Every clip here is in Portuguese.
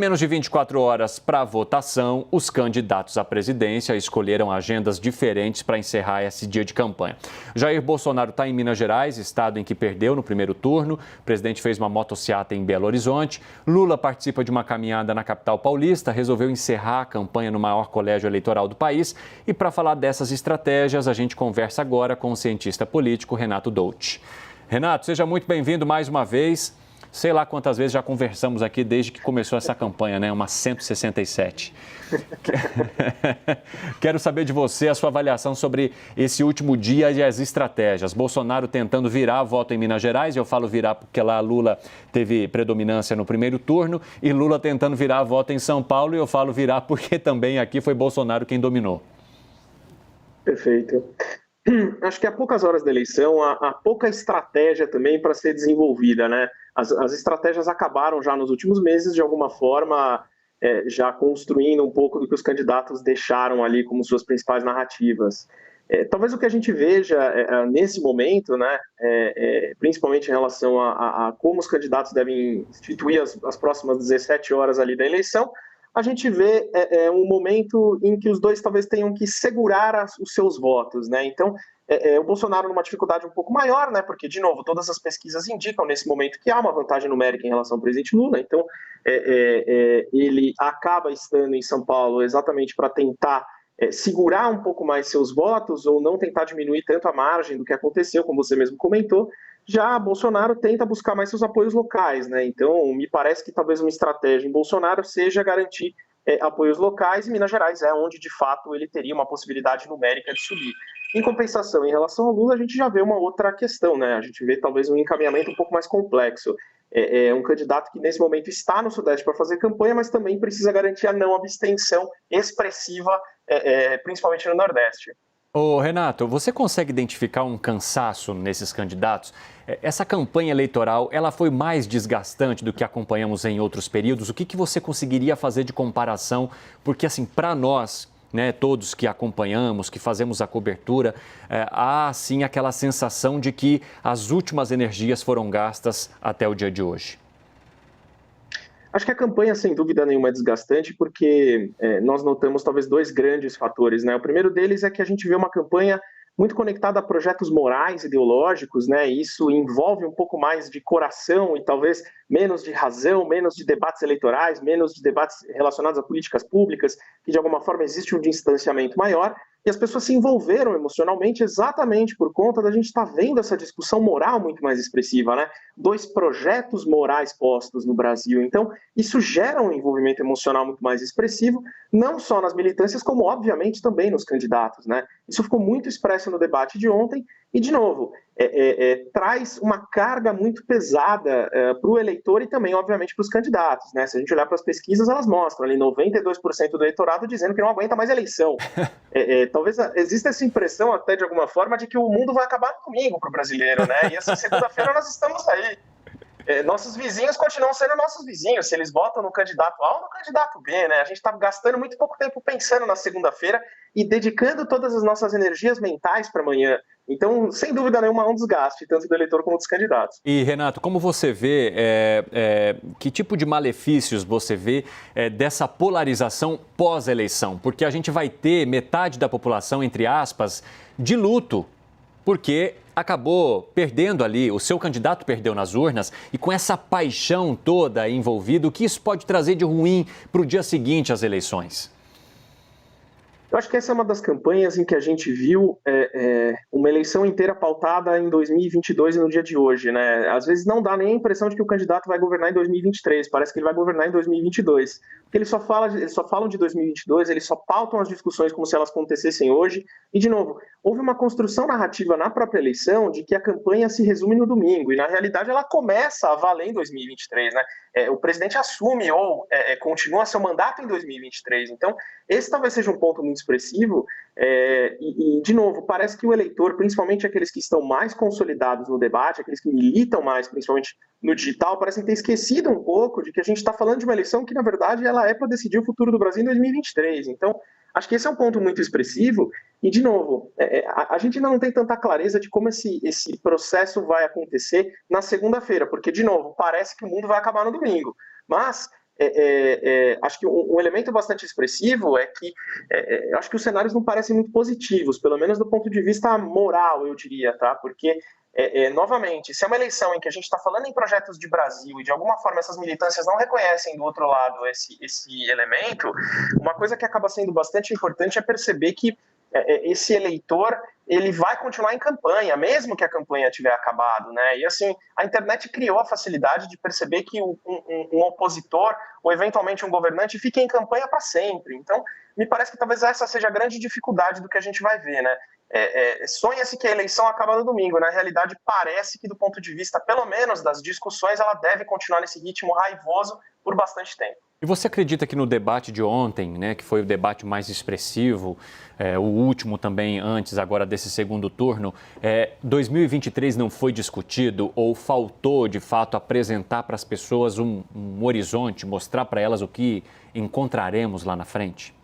Menos de 24 horas para a votação, os candidatos à presidência escolheram agendas diferentes para encerrar esse dia de campanha. Jair Bolsonaro está em Minas Gerais, estado em que perdeu no primeiro turno. O presidente fez uma motociata em Belo Horizonte. Lula participa de uma caminhada na capital paulista, resolveu encerrar a campanha no maior colégio eleitoral do país. E para falar dessas estratégias, a gente conversa agora com o cientista político Renato Dolci. Renato, seja muito bem-vindo mais uma vez. Sei lá quantas vezes já conversamos aqui desde que começou essa campanha, né? Umas 167. Quero saber de você a sua avaliação sobre esse último dia e as estratégias. Bolsonaro tentando virar voto em Minas Gerais, eu falo virar porque lá Lula teve predominância no primeiro turno, e Lula tentando virar voto em São Paulo, e eu falo virar porque também aqui foi Bolsonaro quem dominou. Perfeito. Acho que há poucas horas da eleição, há pouca estratégia também para ser desenvolvida, né? As estratégias acabaram já nos últimos meses, de alguma forma, já construindo um pouco do que os candidatos deixaram ali como suas principais narrativas. Talvez o que a gente veja nesse momento, né, principalmente em relação a como os candidatos devem instituir as próximas 17 horas ali da eleição, a gente vê um momento em que os dois talvez tenham que segurar os seus votos, né? Então, o Bolsonaro numa dificuldade um pouco maior, né? Porque, de novo, todas as pesquisas indicam nesse momento que há uma vantagem numérica em relação ao presidente Lula. Então, ele acaba estando em São Paulo exatamente para tentar segurar um pouco mais seus votos ou não tentar diminuir tanto a margem do que aconteceu, como você mesmo comentou. Já Bolsonaro tenta buscar mais seus apoios locais, né? Então, me parece que talvez uma estratégia em Bolsonaro seja garantir apoios locais, e Minas Gerais é onde, de fato, ele teria uma possibilidade numérica de subir. Em compensação, em relação ao Lula, a gente já vê uma outra questão, né? A gente vê talvez um encaminhamento um pouco mais complexo. É um candidato que, nesse momento, está no Sudeste para fazer campanha, mas também precisa garantir a não abstenção expressiva, principalmente no Nordeste. Ô, Renato, você consegue identificar um cansaço nesses candidatos? Essa campanha eleitoral, ela foi mais desgastante do que acompanhamos em outros períodos? O que você conseguiria fazer de comparação? Porque, assim, para nós, né, todos que acompanhamos, que fazemos a cobertura, há, sim, aquela sensação de que as últimas energias foram gastas até o dia de hoje. Acho que a campanha, sem dúvida nenhuma, é desgastante porque nós notamos talvez dois grandes fatores, né? O primeiro deles é que a gente vê uma campanha muito conectada a projetos morais, ideológicos, né? E isso envolve um pouco mais de coração e talvez menos de razão, menos de debates eleitorais, menos de debates relacionados a políticas públicas, que de alguma forma existe um distanciamento maior. E as pessoas se envolveram emocionalmente exatamente por conta da gente estar vendo essa discussão moral muito mais expressiva, né? Dois projetos morais postos no Brasil. Então, isso gera um envolvimento emocional muito mais expressivo, não só nas militâncias, como, obviamente, também nos candidatos, né? Isso ficou muito expresso no debate de ontem e, de novo, traz uma carga muito pesada para o eleitor e também, obviamente, para os candidatos, né? Se a gente olhar para as pesquisas, elas mostram ali 92% do eleitorado dizendo que não aguenta mais eleição. Talvez exista essa impressão até de alguma forma de que o mundo vai acabar no domingo para o brasileiro, né? E essa segunda-feira nós estamos aí. Nossos vizinhos continuam sendo nossos vizinhos, se eles votam no candidato A ou no candidato B, né? A gente está gastando muito pouco tempo pensando na segunda-feira e dedicando todas as nossas energias mentais para amanhã. Então, sem dúvida nenhuma, é um desgaste, tanto do eleitor como dos candidatos. E, Renato, como você vê, que tipo de malefícios você vê dessa polarização pós-eleição? Porque a gente vai ter metade da população, entre aspas, de luto, porque acabou perdendo ali, o seu candidato perdeu nas urnas, e com essa paixão toda envolvida, o que isso pode trazer de ruim para o dia seguinte às eleições? Eu acho que essa é uma das campanhas em que a gente viu uma eleição inteira pautada em 2022 e no dia de hoje, né? Às vezes não dá nem a impressão de que o candidato vai governar em 2023, parece que ele vai governar em 2022. Porque eles só falam de 2022, eles só pautam as discussões como se elas acontecessem hoje. E, de novo, houve uma construção narrativa na própria eleição de que a campanha se resume no domingo, e na realidade ela começa a valer em 2023, né? O presidente assume ou continua seu mandato em 2023. Então, esse talvez seja um ponto muito expressivo. De novo, parece que o eleitor, principalmente aqueles que estão mais consolidados no debate, aqueles que militam mais, principalmente no digital, parecem ter esquecido um pouco de que a gente está falando de uma eleição que, na verdade, ela é para decidir o futuro do Brasil em 2023. Então, acho que esse é um ponto muito expressivo. E, de novo, a gente ainda não tem tanta clareza de como esse processo vai acontecer na segunda-feira, porque, de novo, parece que o mundo vai acabar no domingo. Mas acho que um elemento bastante expressivo é que acho que os cenários não parecem muito positivos, pelo menos do ponto de vista moral, eu diria, tá? Porque, novamente, se é uma eleição em que a gente está falando em projetos de Brasil e de alguma forma essas militâncias não reconhecem do outro lado esse elemento, uma coisa que acaba sendo bastante importante é perceber que esse eleitor ele vai continuar em campanha, mesmo que a campanha tiver acabado, né? E assim, a internet criou a facilidade de perceber que um opositor ou eventualmente um governante fica em campanha para sempre. Então, me parece que talvez essa seja a grande dificuldade do que a gente vai ver, né? Sonha-se que a eleição acaba no domingo. Na realidade, parece que do ponto de vista, pelo menos, das discussões, ela deve continuar nesse ritmo raivoso por bastante tempo. E você acredita que no debate de ontem, né, que foi o debate mais expressivo, o último também antes agora desse segundo turno, 2023 não foi discutido ou faltou de fato apresentar para as pessoas um horizonte, mostrar para elas o que encontraremos lá na frente?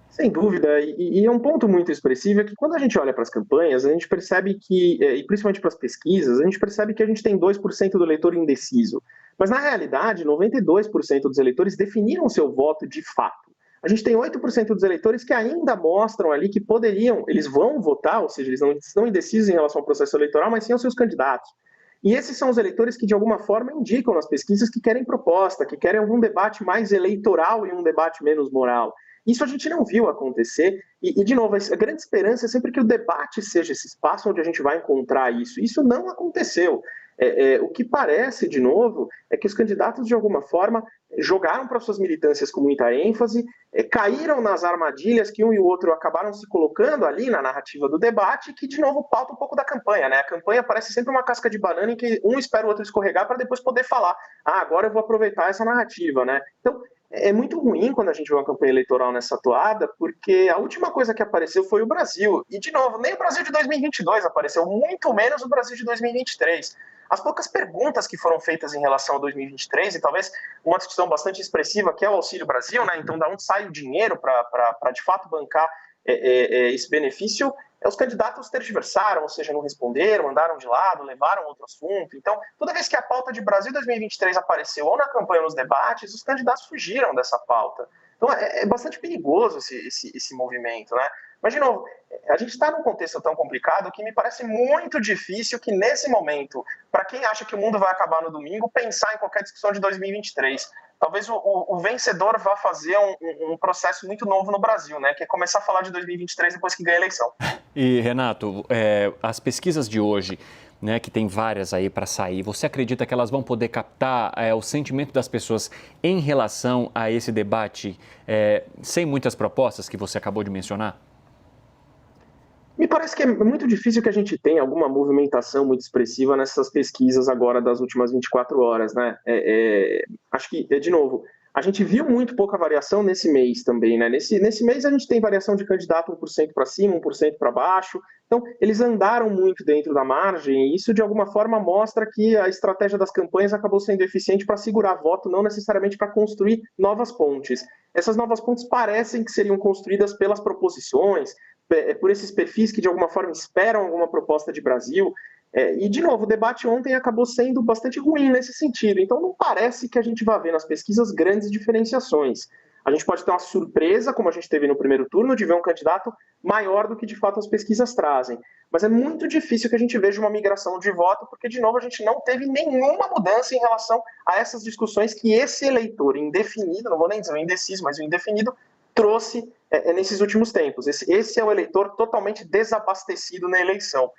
Sem dúvida, e é um ponto muito expressivo é que quando a gente olha para as campanhas, a gente percebe que, e principalmente para as pesquisas, a gente percebe que a gente tem 2% do eleitor indeciso. Mas na realidade, 92% dos eleitores definiram seu voto de fato. A gente tem 8% dos eleitores que ainda mostram ali que poderiam, eles vão votar, ou seja, eles não estão indecisos em relação ao processo eleitoral, mas sim aos seus candidatos. E esses são os eleitores que, de alguma forma, indicam nas pesquisas que querem proposta, que querem algum debate mais eleitoral e um debate menos moral. Isso a gente não viu acontecer, de novo, a grande esperança é sempre que o debate seja esse espaço onde a gente vai encontrar isso. Isso não aconteceu. O que parece, de novo, é que os candidatos, de alguma forma, jogaram para suas militâncias com muita ênfase, caíram nas armadilhas que um e o outro acabaram se colocando ali na narrativa do debate, que, de novo, pauta um pouco da campanha, né? A campanha parece sempre uma casca de banana em que um espera o outro escorregar para depois poder falar, agora eu vou aproveitar essa narrativa, né? Então, é muito ruim quando a gente vê uma campanha eleitoral nessa toada, porque a última coisa que apareceu foi o Brasil. E, de novo, nem o Brasil de 2022 apareceu, muito menos o Brasil de 2023. As poucas perguntas que foram feitas em relação a 2023, e talvez uma discussão bastante expressiva, que é o Auxílio Brasil, né? Então, da onde sai o dinheiro para de fato bancar esse benefício, os candidatos tergiversaram, ou seja, não responderam, andaram de lado, levaram outro assunto. Então, toda vez que a pauta de Brasil 2023 apareceu ou na campanha ou nos debates, os candidatos fugiram dessa pauta. Então, é bastante perigoso esse movimento, né? Mas, de novo, a gente está num contexto tão complicado que me parece muito difícil que, nesse momento, para quem acha que o mundo vai acabar no domingo, pensar em qualquer discussão de 2023. Talvez o vencedor vá fazer um processo muito novo no Brasil, né? Que é começar a falar de 2023 depois que ganha a eleição. E, Renato, as pesquisas de hoje, né, que tem várias aí para sair, você acredita que elas vão poder captar o sentimento das pessoas em relação a esse debate sem muitas propostas que você acabou de mencionar? Me parece que é muito difícil que a gente tenha alguma movimentação muito expressiva nessas pesquisas agora das últimas 24 horas, né? Acho que, de novo, a gente viu muito pouca variação nesse mês também, né? Nesse mês a gente tem variação de candidato 1% para cima, 1% para baixo. Então, eles andaram muito dentro da margem e isso, de alguma forma, mostra que a estratégia das campanhas acabou sendo eficiente para segurar voto, não necessariamente para construir novas pontes. Essas novas pontes parecem que seriam construídas pelas proposições, por esses perfis que, de alguma forma, esperam alguma proposta de Brasil. E, de novo, o debate ontem acabou sendo bastante ruim nesse sentido. Então, não parece que a gente vai ver nas pesquisas grandes diferenciações. A gente pode ter uma surpresa, como a gente teve no primeiro turno, de ver um candidato maior do que, de fato, as pesquisas trazem. Mas é muito difícil que a gente veja uma migração de voto, porque, de novo, a gente não teve nenhuma mudança em relação a essas discussões que esse eleitor indefinido, não vou nem dizer o indeciso, mas o indefinido, trouxe nesses últimos tempos. Esse é o eleitor totalmente desabastecido na eleição.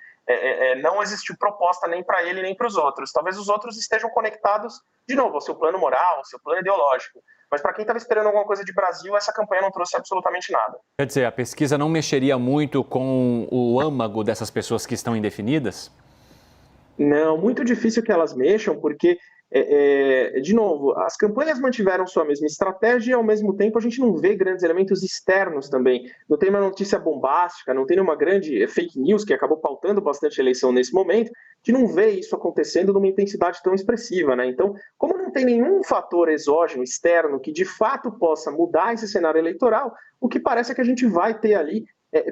Não existiu proposta nem para ele nem para os outros. Talvez os outros estejam conectados, de novo, ao seu plano moral, ao seu plano ideológico. Mas para quem estava esperando alguma coisa de Brasil, essa campanha não trouxe absolutamente nada. Quer dizer, a pesquisa não mexeria muito com o âmago dessas pessoas que estão indefinidas? Não, muito difícil que elas mexam, porque, de novo, as campanhas mantiveram sua mesma estratégia e, ao mesmo tempo, a gente não vê grandes elementos externos também. Não tem uma notícia bombástica, não tem uma grande fake news que acabou pautando bastante a eleição nesse momento, que não vê isso acontecendo numa intensidade tão expressiva, né? Então, como não tem nenhum fator exógeno, externo, que de fato possa mudar esse cenário eleitoral, o que parece é que a gente vai ter ali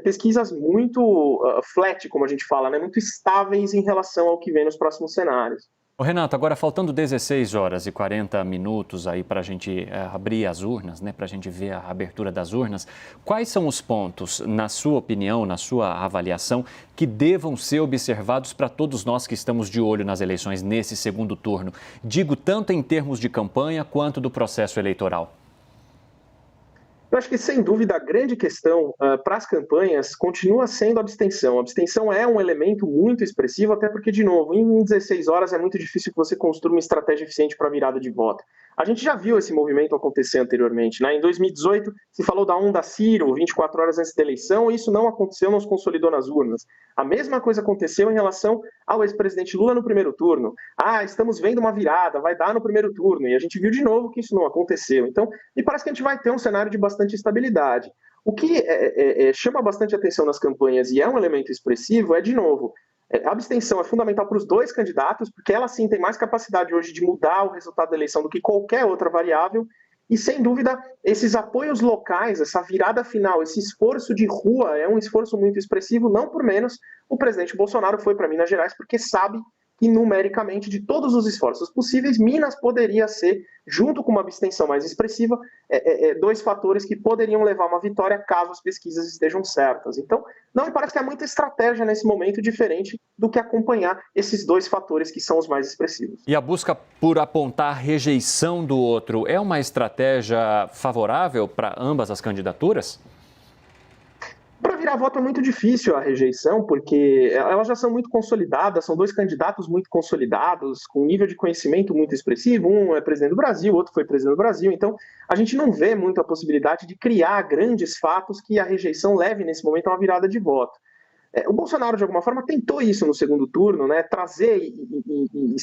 pesquisas muito flat, como a gente fala, né? Muito estáveis em relação ao que vem nos próximos cenários. Ô Renato, agora faltando 16 horas e 40 minutos aí para a gente abrir as urnas, né, para a gente ver a abertura das urnas, quais são os pontos, na sua opinião, na sua avaliação, que devam ser observados para todos nós que estamos de olho nas eleições nesse segundo turno? Digo tanto em termos de campanha quanto do processo eleitoral. Eu acho que, sem dúvida, a grande questão para as campanhas continua sendo a abstenção. A abstenção é um elemento muito expressivo, até porque, de novo, em 16 horas é muito difícil que você construa uma estratégia eficiente para a virada de voto. A gente já viu esse movimento acontecer anteriormente, né? Em 2018, se falou da onda Ciro, 24 horas antes da eleição, e isso não aconteceu, não se consolidou nas urnas. A mesma coisa aconteceu em relação ao ex-presidente Lula no primeiro turno. Estamos vendo uma virada, vai dar no primeiro turno, e a gente viu de novo que isso não aconteceu. Então, me parece que a gente vai ter um cenário de bastante estabilidade. O que chama bastante atenção nas campanhas e é um elemento expressivo é, de novo, a abstenção é fundamental para os dois candidatos, porque ela sim tem mais capacidade hoje de mudar o resultado da eleição do que qualquer outra variável, e sem dúvida esses apoios locais, essa virada final, esse esforço de rua é um esforço muito expressivo, não por menos o presidente Bolsonaro foi para Minas Gerais porque sabe que numericamente, de todos os esforços possíveis, Minas poderia ser, junto com uma abstenção mais expressiva, dois fatores que poderiam levar a uma vitória caso as pesquisas estejam certas. Então, não me parece que há muita estratégia nesse momento diferente do que acompanhar esses dois fatores que são os mais expressivos. E a busca por apontar a rejeição do outro é uma estratégia favorável para ambas as candidaturas? Para virar voto é muito difícil a rejeição, porque elas já são muito consolidadas, são dois candidatos muito consolidados, com um nível de conhecimento muito expressivo, um é presidente do Brasil, o outro foi presidente do Brasil, então a gente não vê muito a possibilidade de criar grandes fatos que a rejeição leve nesse momento a uma virada de voto. O Bolsonaro, de alguma forma, tentou isso no segundo turno, né? Trazer e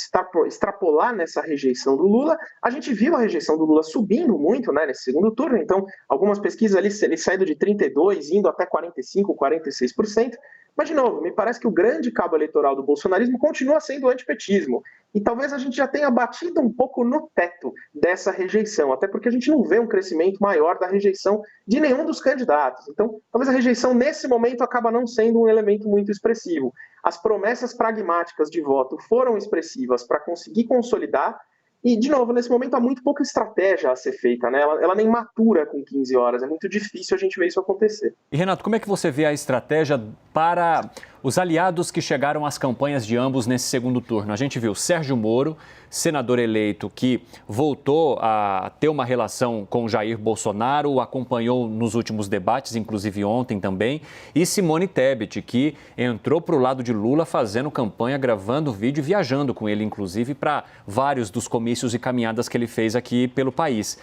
extrapolar nessa rejeição do Lula. A gente viu a rejeição do Lula subindo muito, né, nesse segundo turno, então algumas pesquisas ali, ele saindo de 32%, indo até 45%, 46%. Mas, de novo, me parece que o grande cabo eleitoral do bolsonarismo continua sendo o antipetismo. E talvez a gente já tenha batido um pouco no teto dessa rejeição, até porque a gente não vê um crescimento maior da rejeição de nenhum dos candidatos. Então, talvez a rejeição nesse momento acaba não sendo um elemento muito expressivo. As promessas pragmáticas de voto foram expressivas para conseguir consolidar. E, de novo, nesse momento há muito pouca estratégia a ser feita, né? Ela nem matura com 15 horas, é muito difícil a gente ver isso acontecer. E, Renato, como é que você vê a estratégia para os aliados que chegaram às campanhas de ambos nesse segundo turno? A gente viu Sérgio Moro, senador eleito que voltou a ter uma relação com Jair Bolsonaro, o acompanhou nos últimos debates, inclusive ontem também, e Simone Tebet, que entrou para o lado de Lula fazendo campanha, gravando vídeo e viajando com ele, inclusive, para vários dos comícios e caminhadas que ele fez aqui pelo país.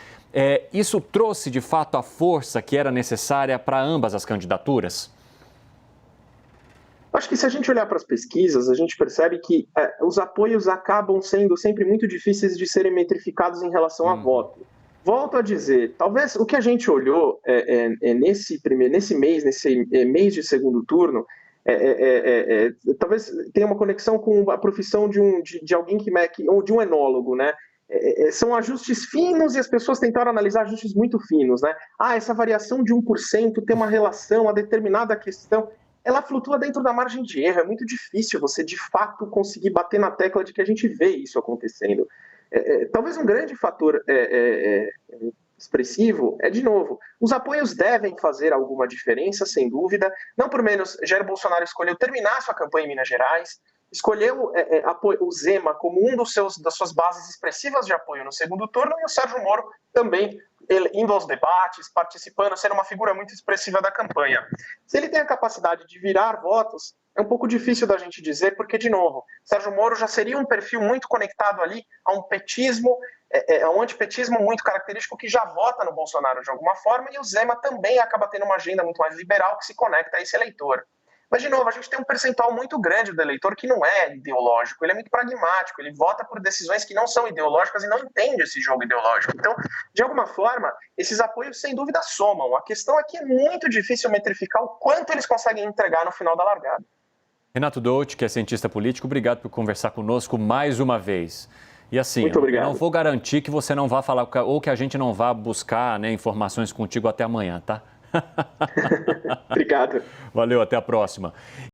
Isso trouxe, de fato, a força que era necessária para ambas as candidaturas? Acho que se a gente olhar para as pesquisas, a gente percebe que os apoios acabam sendo sempre muito difíceis de serem metrificados em relação a voto. Volto a dizer, talvez o que a gente olhou nesse mês de segundo turno, talvez tenha uma conexão com a profissão de alguém ou de um enólogo, né? São ajustes finos e as pessoas tentaram analisar ajustes muito finos, né? Essa variação de 1% tem uma relação a determinada questão. Ela flutua dentro da margem de erro, é muito difícil você, de fato, conseguir bater na tecla de que a gente vê isso acontecendo. Talvez um grande fator expressivo de novo, os apoios devem fazer alguma diferença, sem dúvida, não por menos Jair Bolsonaro escolheu terminar sua campanha em Minas Gerais, escolheu o Zema como das suas bases expressivas de apoio no segundo turno, e o Sérgio Moro também indo aos debates, participando, sendo uma figura muito expressiva da campanha. Se ele tem a capacidade de virar votos, é um pouco difícil da gente dizer, porque, de novo, Sérgio Moro já seria um perfil muito conectado ali a um petismo, a um antipetismo muito característico que já vota no Bolsonaro de alguma forma, e o Zema também acaba tendo uma agenda muito mais liberal que se conecta a esse eleitor. Mas, de novo, a gente tem um percentual muito grande do eleitor que não é ideológico, ele é muito pragmático, ele vota por decisões que não são ideológicas e não entende esse jogo ideológico. Então, de alguma forma, esses apoios, sem dúvida, somam. A questão é que é muito difícil metrificar o quanto eles conseguem entregar no final da largada. Renato Doudt, que é cientista político, obrigado por conversar conosco mais uma vez. E assim, eu não vou garantir que você não vá falar ou que a gente não vá buscar, né, informações contigo até amanhã, tá? Obrigado. Valeu, até a próxima.